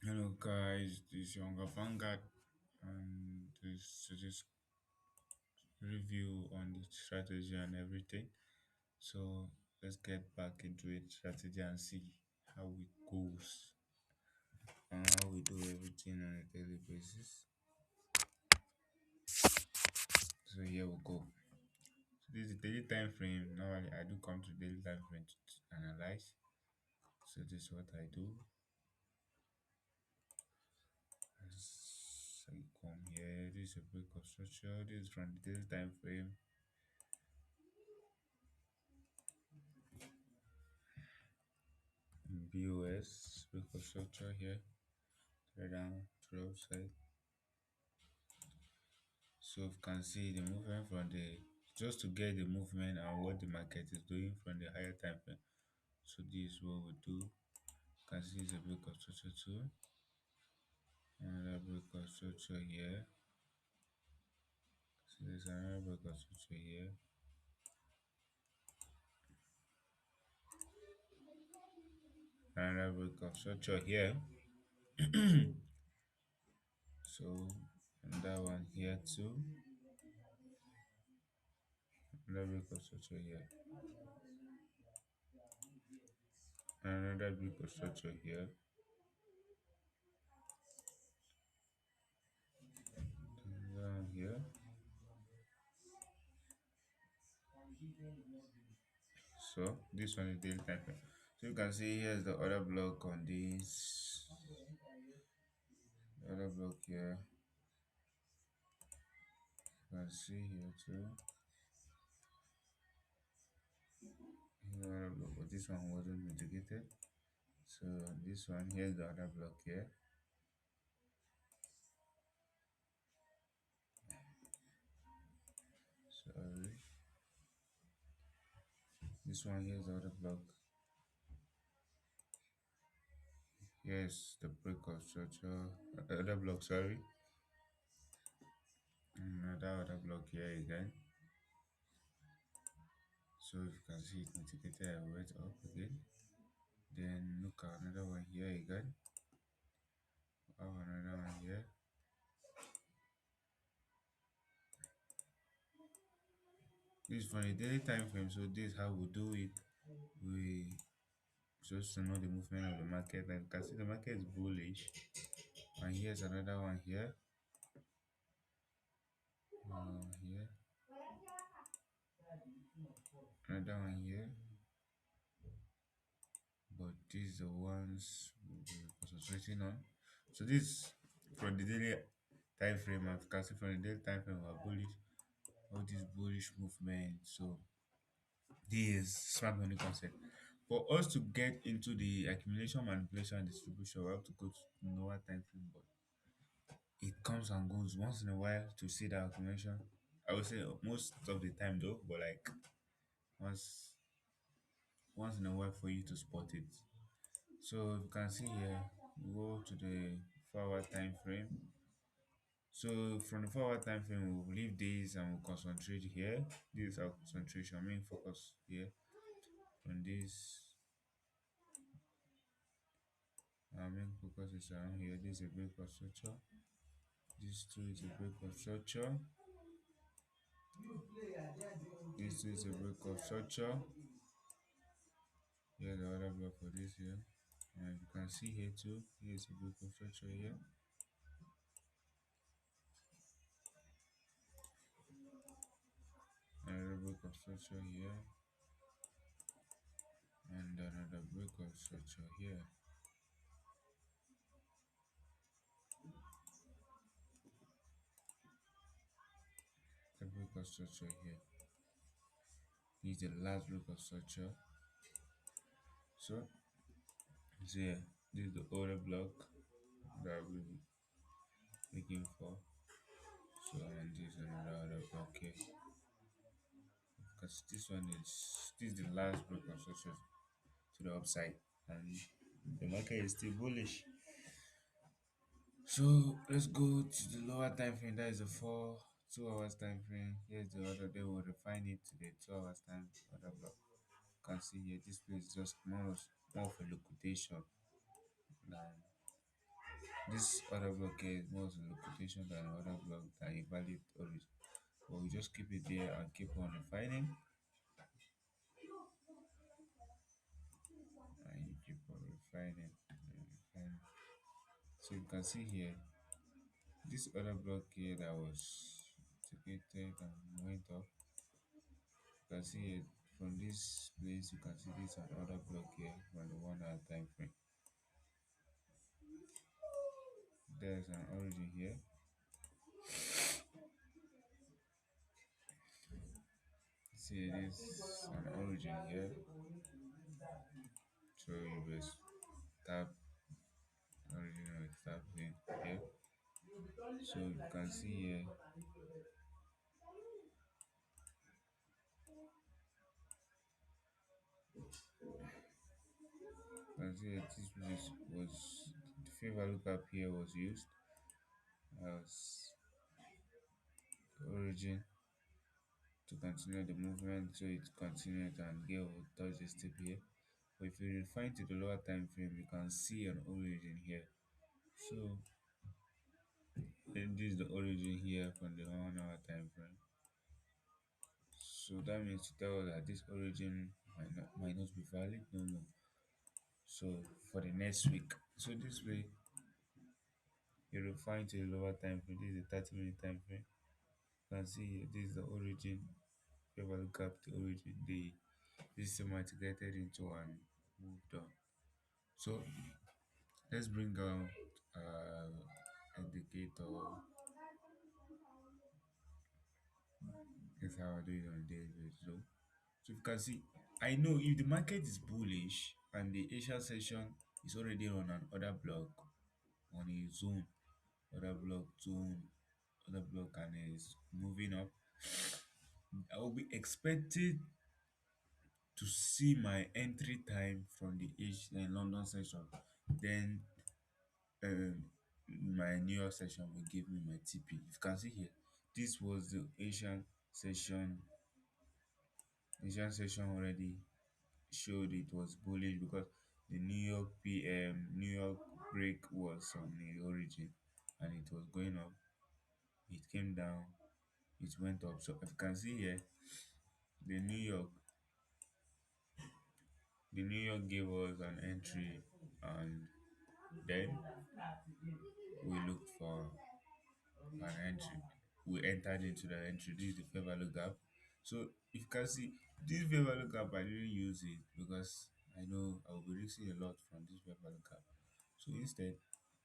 Hello guys, this is Younger Vanguard and this review on the strategy and everything. So let's get back into it, strategy, and see how it goes and how we do everything on a daily basis. So here we go. So this is the daily time frame. Normally I do come to daily time frame to analyze. So this is what I do. As I come here, this is a break of structure. This is from the daily time frame. BOS break of structure here. Right down to the upside. So you can see the movement from the just to get the movement and what the market is doing from the higher time frame. So this is what we do. You can see it's a break of structure too. Another break of structure here. So there's another break of structure here. Another break of structure here. So another one here too. Another break of structure here. Another break of structure here. Another one here. So this one is daily time frame. So you can see here's the other block on this. The other block here. You can see here too. Here's the other block, but this one wasn't mitigated. So this one here's the other block here. Sorry. This one here's the other block. Here's the break of structure. Other block, sorry. Another other block here again. So if you can see it mitigated, I went up again. Then look at another one here again. Another one here. This is for a daily time frame, so this is how we do it. We just to know the movement of the market, and you can see the market is bullish. And here's another one here. Here, another one here. But these are the ones we'll be concentrating on. So this from the daily time frame, and you can see from the daily time frame, we're bullish. All this bullish movement. So this is smart money concept. For us to get into the accumulation, manipulation, and distribution, we have to go to lower time frame, but it comes and goes once in a while to see the accumulation. I would say most of the time though, but like once once in a while for you to spot it. So you can see here, we go to the 4 hour time frame. So from the 4 hour time frame, we'll leave this and we'll concentrate here. This is our concentration, main focus here. From this, our main focus is around here. This is a break of structure. This two is a break of structure. This two is a break of structure. Here's the other block for this here. And you can see here too, here's a break of structure here. Another break of structure here. And another break of structure here. The break of structure here. This is the last break of structure. So, here, this is the other block that we'll be looking for. So, and this is another other block here. Because this is the last break of structure to the upside. And the market is still bullish. So let's go to the lower time frame. That is the 2 hours time frame. Here's the other. They will refine it to the 2 hours time other block. You can see here this place is just more of a liquidation than This other block here is more of a liquidation than other block that invalid origin. But we just keep it there and keep on refining. And you keep on refining and refining. So you can see here, this other block here that was activated and went up. You can see here from this place, you can see this another block here from the 1 hour time frame. There's an origin here. See, it is an origin here. So you just tap origin or tap in here. So you can see here, you can see here this place was the fair value gap here was used as origin to continue the movement, so it continued and get over touch this tip here. But if you refine to the lower time frame, you can see an origin here. So then this is the origin here from the 1 hour time frame. So that means to tell us that this origin might not be valid. No. So for the next week, so this way you refine to the lower time frame. This is the 30-minute time frame. You can see here, this is the origin. If you look up the origin, this is migrated into and moved on. So let's bring out indicator. Is how I do it on a daily basis. So if you can see, I know if the market is bullish and the Asia session is already on an other block, on a zone, other block zone, other block, and is moving up, I will be expected to see my entry time from the London session. Then um, my New York session will give me my TP. If you can see here, this was the session. Asian session already showed it was bullish because the New York break was on the origin and it was going up. It came down, it went up. So if you can see here, the New York, the New York gave us an entry, and then we looked for an entry. We entered into the entry. This is the fair value gap. So if you can see this fair value gap, I didn't use it because I know I will be risking a lot from this fair value gap. So instead,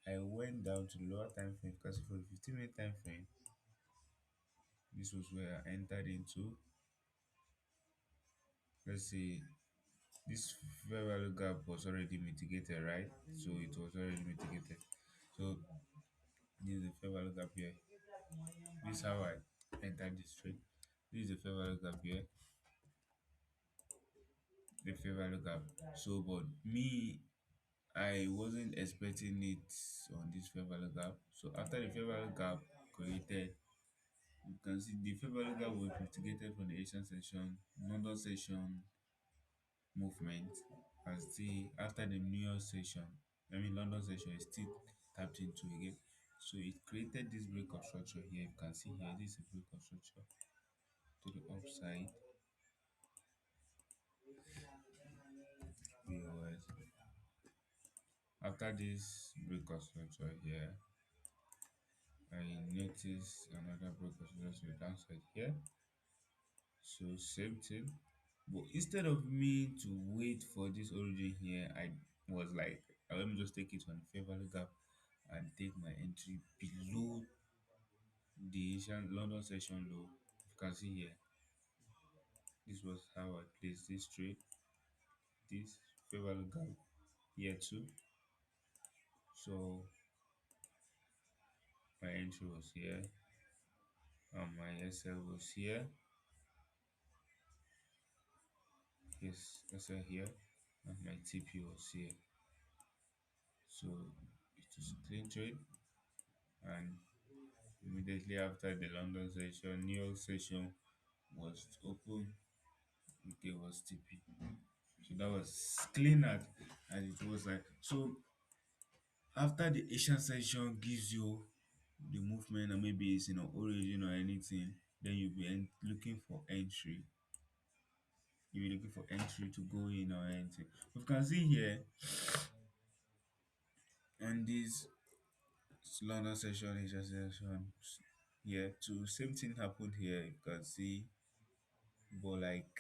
I went down to the lower time frame because for the 15-minute time frame, this was where I entered into. Let's say this fair value gap was already mitigated, right? So it was already mitigated. So this is the fair value gap here. This is how I entered this trade. This is the fair value gap here. The fair value gap. So, but me, I wasn't expecting it on this fair value gap. So after the fair value gap created, you can see the fair value gap was mitigated from the Asian session, London session movement, as the after the New York session, London session is still tapped into again. So it created this break of structure here. You can see here, this is a break of structure to the upside. Viewers. After this break of structure here, I notice another break of structure to the downside here. So same thing. But instead of me to wait for this origin here, I was like, let me just take it on the fair value gap and take my entry below the Asian London session low. You can see here, this was how I placed this trade. This fair value gap here too. So my entry was here, and my SL was here. Yes, SL here, and my TP was here. So it was a clean trade, and immediately after the London session, New York session was open, UK was TP. So that was clean out, and it was like, so After the Asian session gives you the movement, and maybe it's origin or anything, then you'll be looking for entry. You'll be looking for entry to go in or anything. You can see here on this London session, Asian session, here too, same thing happened here. You can see, but like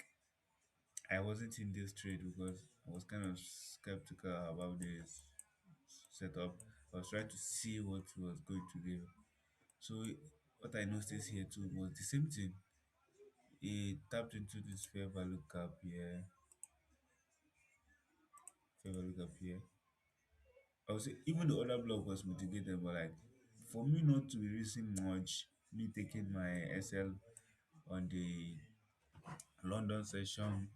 I wasn't in this trade because I was kind of skeptical about this setup. I was trying to see what it was going to give. So what I noticed here too was the same thing. It tapped into this fair value gap here, fair value gap here. I would say even the other block was mitigated, but like for me not to be risking much, me taking my SL on the London session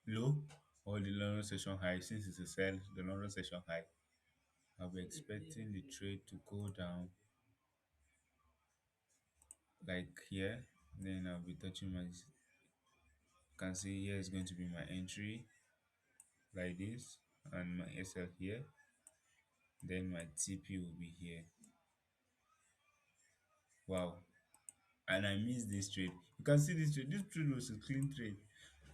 low or the London session high, since it's a sell, the London session high, I'll be expecting the trade to go down like here. Then I'll be touching my, can see here is going to be my entry like this, and my SL here. Then my TP will be here. Wow. And I missed this trade. You can see this trade. This trade was a clean trade.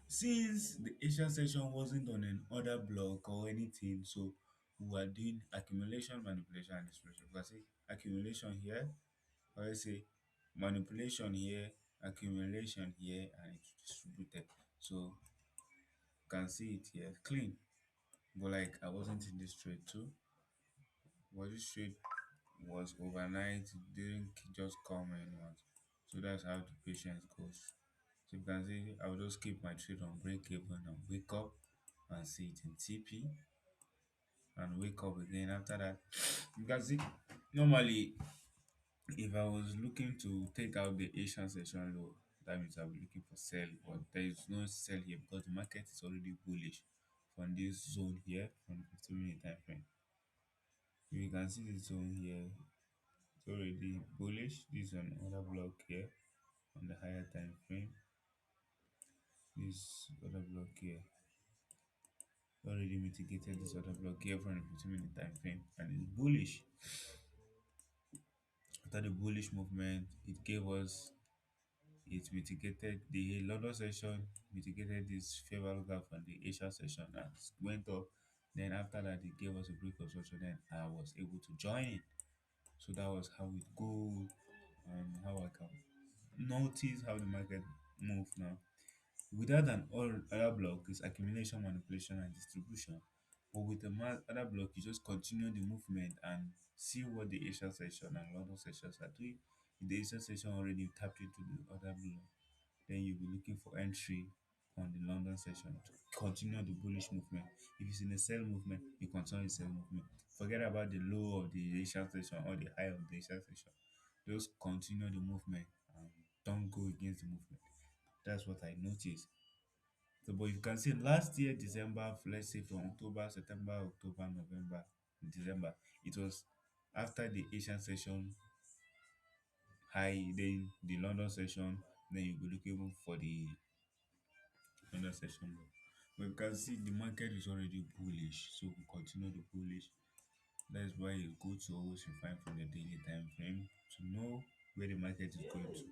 Since the Asian session wasn't on an order block or anything, so we were doing accumulation, manipulation, and distribution. You can see accumulation here, or let's say manipulation here, accumulation here, and it's distributed. So you can see it here clean. But like I wasn't in this trade too. But this trade was overnight, it didn't just come in once. So that's how the patience goes. So you can see I'll just keep my trade on break even and wake up and see it in TP and wake up again after that. You can see normally if I was looking to take out the Asian session low, that means I'll be looking for sell, but there is no sell here because the market is already bullish from this zone here from the 15-minute time frame. If you can see this zone here, it's already bullish. This is another block here on the higher time frame. This other block here already mitigated this other block here from the 15-minute time frame, and it's bullish. After the bullish movement, it gave us, it mitigated the London session, mitigated this fair value gap from the Asia session and went up. Then after that, it gave us a break of structure. Then I was able to join it. So that was how it goes and how I can notice how the market move now. Without an other block, is accumulation, manipulation, and distribution. But with the other block, you just continue the movement and see what the Asian session and London sessions are doing. If the Asian session already tapped into the other block, then you'll be looking for entry on the London session to continue the bullish movement. If it's in a sell movement, you continue the sell movement. Forget about the low of the Asian session or the high of the Asian session. Just continue the movement and don't go against the movement. That's what I noticed. So, but you can see last year, December, let's say from October, September, October, November, December, it was after the Asian session high, then the London session, then you'll be looking for the London session low. But you can see the market is already bullish, so we continue the bullish. That's why it's good to always refine from the daily time frame to know where the market is going to.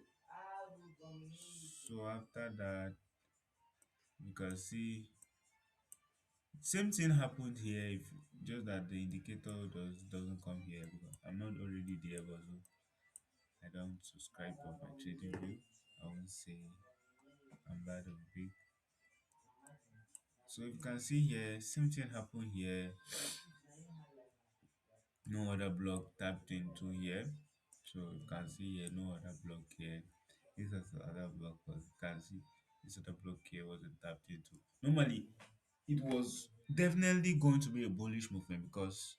So after that, you can see same thing happened here. If just that the indicator doesn't come here because I'm not already there, but so I don't subscribe on my trading view. I won't say I'm bad or big. So you can see here, same thing happened here. No other block tapped into here. So you can see here, no other block here. This is the other block, but you can see this other block here wasn't tapped into. Normally, it was definitely going to be a bullish movement because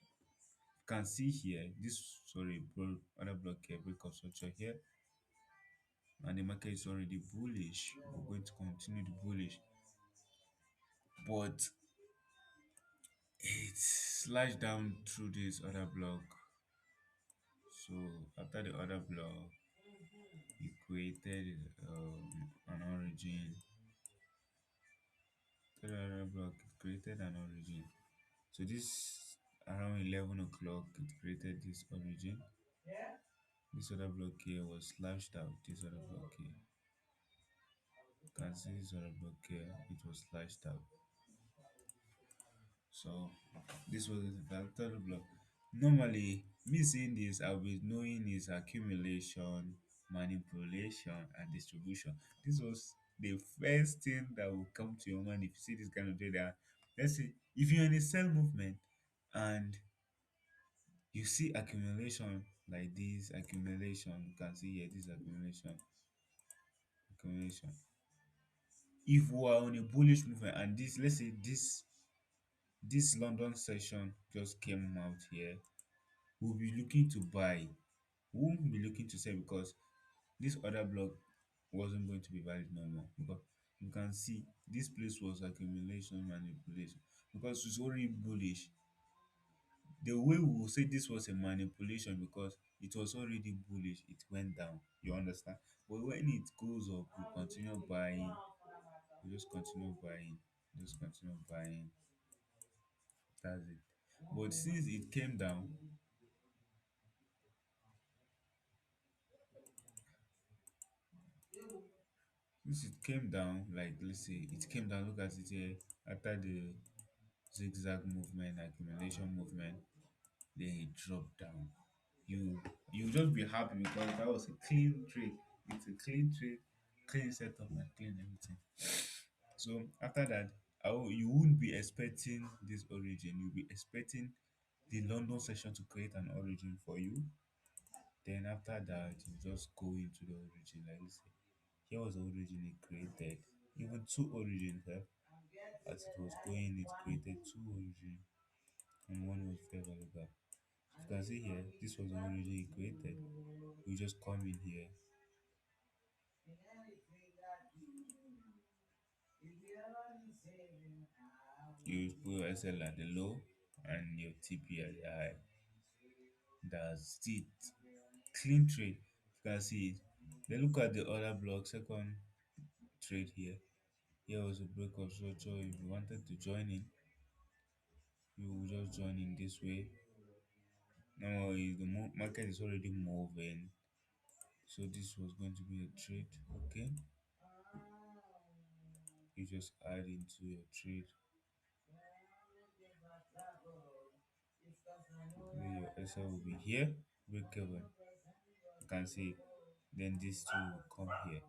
you can see here this, sorry, other block here, break of structure here, and the market is already bullish. We're going to continue the bullish, but it slashed down through this other block. So after the other block, it created an origin. After the other block, it created an origin. So this around 11 o'clock it created this origin. This other block here was slashed out. This other block here, you can see this other block here, it was slashed out. So this was the third block. Normally, me seeing this, I'll be knowing is accumulation, manipulation, and distribution. This was the first thing that will come to your mind if you see this kind of data. Let's see, if you're in a cell movement and you see accumulation like this, accumulation, you can see here this accumulation, accumulation. If we are on a bullish movement and this, let's say this London session just came out here, we'll be looking to buy. We won't be looking to sell because this other block wasn't going to be valid no more. Because you can see this place was accumulation manipulation because it's already bullish. The way we will say this was a manipulation because it was already bullish, it went down. You understand? But when it goes up, we continue buying. We just continue buying. Just continue buying. That's it. But since it came down, since it came down, like let's say it came down, look at it here after the zigzag movement, accumulation movement, then it dropped down. You you just be happy because that was a clean trade. It's a clean trade, clean setup and clean everything. So after that, you wouldn't be expecting this origin. You'll be expecting the London session to create an origin for you. Then after that, you just go into the origin. Like this, here was the origin it created. Even two origins, as it was going, it created two origins, and one was fair value gap. You can see here, this was the origin it created. We just come in here, you put your SL at the low and your TP at the high. That's it. Clean trade. You can see it. Then look at the other block, second trade here. Here was a break of structure. If you wanted to join in, you will just join in this way. Now the market is already moving, so this was going to be a trade. Okay, you just add into your trade. Then your SL will be here. Break even. You can see. Then these two will come here.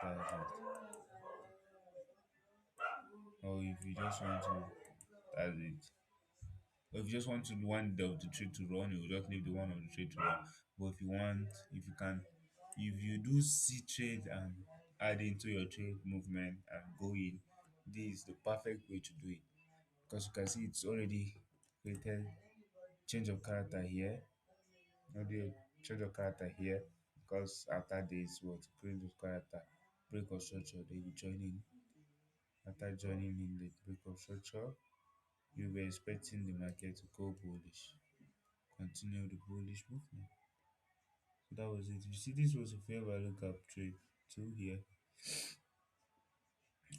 That's it. Or if you just want to, that's it. Or if you just want to one of the trade to run, you will just leave the one of the trade to run. But if you want, if you can, if you do see trade and add into your trade movement and go in, this is the perfect way to do it. Because you can see it's already created change of character here. Already change of character here. Because after this, what change of character, break of structure, then you join in. After joining in the break of structure, you were expecting the market to go bullish, continue the bullish movement. So that was it. You see, this was a fair value gap trade too here,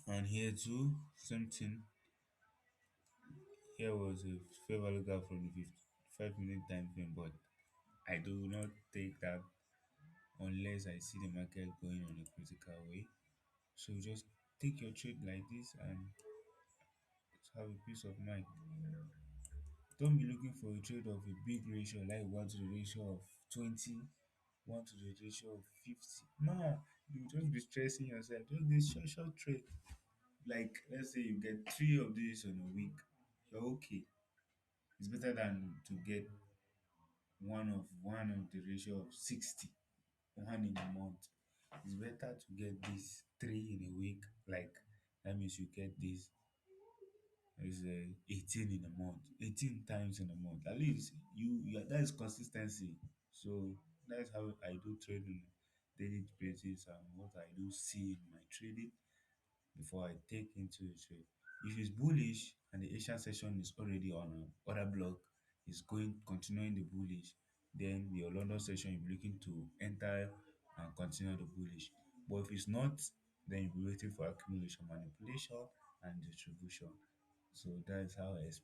and here too, same thing. Here was a fair value gap from the 5 minute time frame, but I do not take that unless I see the market going on a critical way. So just take your trade like this and have a peace of mind. Don't be looking for a trade of a big ratio like one to the ratio of 20, one to the ratio of 50. No, you just be stressing yourself. Just this short trade. Like let's say you get three of these in a week, you're okay. It's better than to get one of the ratio of 60, one in a month. It's better to get this three in a week. Like that means you get this is 18 in a month, 18 times in a month. At least that is consistency. So that's how I do trading daily basis and what I do see in my trading before I take into the trade. If it's bullish and the Asian session is already on a other block, is going continuing the bullish, then your London session you'll be looking to enter and continue the bullish. But if it's not, then you'll be waiting for accumulation, manipulation, and distribution. So that is how I explain.